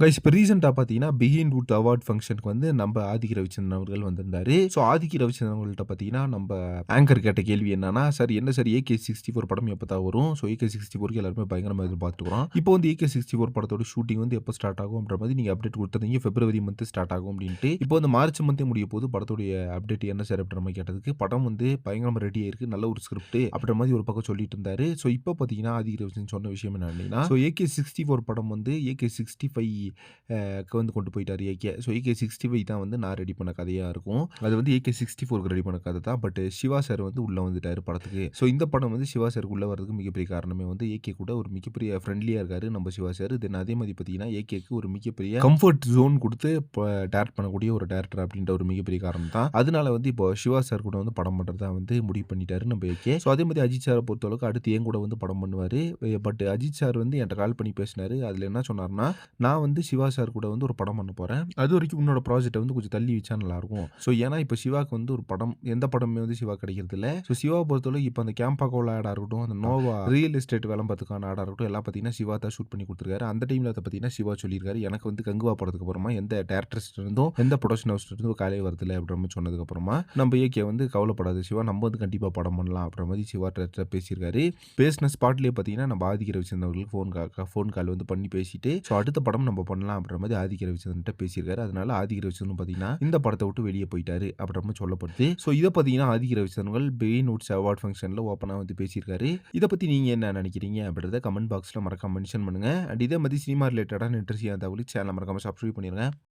Guys இப்ப ரீசென்ட்டா பார்த்தீங்கன்னா, பிஹைண்ட் வுட் அவார்ட் ஃபங்ஷனுக்கு வந்து நம்ப ஆதிக் ரவிச்சந்திரன் அவர்கள் வந்திருந்தாரு. ஸோ ஆதிக் ரவிச்சந்திரன் அவர்கள்ட்ட பார்த்தீங்கன்னா, நம்ப ஆங்கர் கேட்ட கேள்வி என்னன்னா, "சார் என்ன சார் AK64 படம் எப்பதான் வரும்? ஸோ AK64க்கு எல்லாருமே பயங்கரமா எதிர்பார்த்துருக்குறோம். இப்போ வந்து AK64 படத்தோட ஷூட்டிங் வந்து எப்போ ஸ்டார்ட் ஆகும்ன்ற மாரி நீங்க அப்டேட் குடுத்திருந்தீங்க. பிப்ரவரி மந்த் ஸ்டார்ட் ஆகும் அப்டின்ட்டு. இப்போ வந்து மார்ச் மந்தே முடிய போது. படத்துடைய அப்டேட் என்ன சார் அப்டின்ற மாரி கேட்டதுக்கு, படம் வந்து பயங்கரமா ரெடி ஆயிருக்கு. நல்ல ஒரு ஸ்கிரிப்ட் அப்டின்ற மாரி ஒரு பக்கம் சொல்லிட்டு இருந்தாரு. ஸோ இப்போ பார்த்தீங்கன்னா, ஆதிக் ரவிச்சந்திரன் சொன்ன விஷயம் என்ன அப்டின்னா, ஸோ AK64 படம் வந்து AK65 வந்து கொண்டு போயிட்டாரு ஏகே. ஸோ AK65 தான் வந்து நான் ரெடி பண்ண கதையா இருக்கும். அது வந்து AK64க்கு ரெடி பண்ண கதை தான். பட் சிவா சார் வந்து உள்ள வந்துட்டாரு படத்துக்கு. ஸோ இந்த படம் வந்து சிவா சாருக்கு உள்ள வரதுக்கு மிகப்பெரிய காரணமே வந்து ஏகே கூட ஒரு மிகப்பெரிய ஃப்ரெண்ட்லியா இருக்காரு நம்ம சிவா சார். தென் அதே மாரி பார்த்தீங்கன்னா, ஏகேக்கு ஒரு மிகப்பெரிய கம்ஃபோர்ட் ஜோன் குடுத்து டைரக்ட் பண்ணக்கூடிய ஒரு டைரக்டர் அப்படின்ற ஒரு மிகப்பெரிய காரணம் தான். அதனால வந்து இப்போ சிவா சார் கூட வந்து படம் பண்றதா வந்து முடிவு பண்ணிட்டாரு நம்ம ஏகே. ஸோ அதே மாரி அஜித் சார பொறுத்தளவுக்கு அடுத்து என் கூட வந்து படம் பண்ணுவாரு. பட் அஜித் சார் வந்து என்ட்ட கால் பண்ணி பேசினாரு. அதுல என்ன சொன்னாருன்னா, நான் வந்து சிவா சார் கூட வந்து ஒரு படம் பண்ண போறேன். அதுவரைக்கும் உன்னோட ப்ராஜெக்ட்ட வந்து கொஞ்சம் தள்ளி வச்சா நல்லாருக்கும். ஸோ ஏன்னா, இப்ப சிவாக்கு வந்து ஒரு படம் எந்த படமுமே வந்து சிவாக்கு கிடைக்கிறதில்ல. ஸோ சிவாவ பொறுத்தவரைக்கும் இப்ப அந்த கேம்பாகோல ஆடா இருக்கட்டும், அந்த நோவா ரியல் எஸ்டேட் விளம்பரத்துக்கான ஆடா இருக்கட்டும், எல்லாம் பார்த்தீங்கன்னா, சிவா தான் ஷூட் பண்ணி குடுத்துருக்காரு. அந்த டைம்ல அத பார்த்தீங்கன்னா, சிவா சொல்லியிருக்காரு. எனக்கு வந்து கங்குவா படத்துக்கு அப்புறமா எந்த டைரக்டர்ஸ்ட்ட இருந்தும், எந்த புரொடக்ஷன் ஹவுஸ்ட்ட இருந்தும் காலே வரதில்ல அப்படின்ற மாரி சொன்னதுக்கு அப்புறமா, நம்ம ஏகே வந்து கவலைப்படாத சிவா, நம்ம வந்து கண்டிப்பா படம் பண்ணலாம் அப்படின்ற மாரி சிவாட்ட பேசியிருக்காரு. பேசின ஸ்பாட்லயே பார்த்தீங்கன்னா, நம்ம ஆதிக் ரவிச்சந்திரன் அவர்களுக்கு ஃபோன் கால் வந்து பண்ணி பேசிட்டு, ஸோ அடுத்த படம் நம்ம பண்ணலாம் அப்படின்ற மாரி ஆதிக் ரவிச்சந்திரன்ட்ட பேசியிருக்காரு. அதனால ஆதிக் ரவிச்சந்திரன் பார்த்தீங்கன்னா, இந்த படத்த விட்டு வெளிய போயிட்டாரு அப்படின்ற மாரி சொல்லப்படுது. ஸோ இத பார்த்தீங்கன்னா, ஆதிக் ரவிச்சந்திரன் அவர்கள் பிஹைண்ட் வுட்ஸ் அவார்ட் ஃபங்ஷன்ல ஓப்பனா வந்து பேசியிருக்காரு. இத பத்தி நீங்க என்ன நெனைக்கிறீங்க அப்படின்றத கமெண்ட் பாக்ஸ்ல மறக்காம மென்ஷன் பண்ணுங்க. அண்ட் இதே மாரி சினிமா ரிலேட்டடான இன்ட்ரெஸ்டிங்கான தகவலுக்கு சேனல மறக்காம சப்ஸ்கிரைப் பண்ணிருங்க.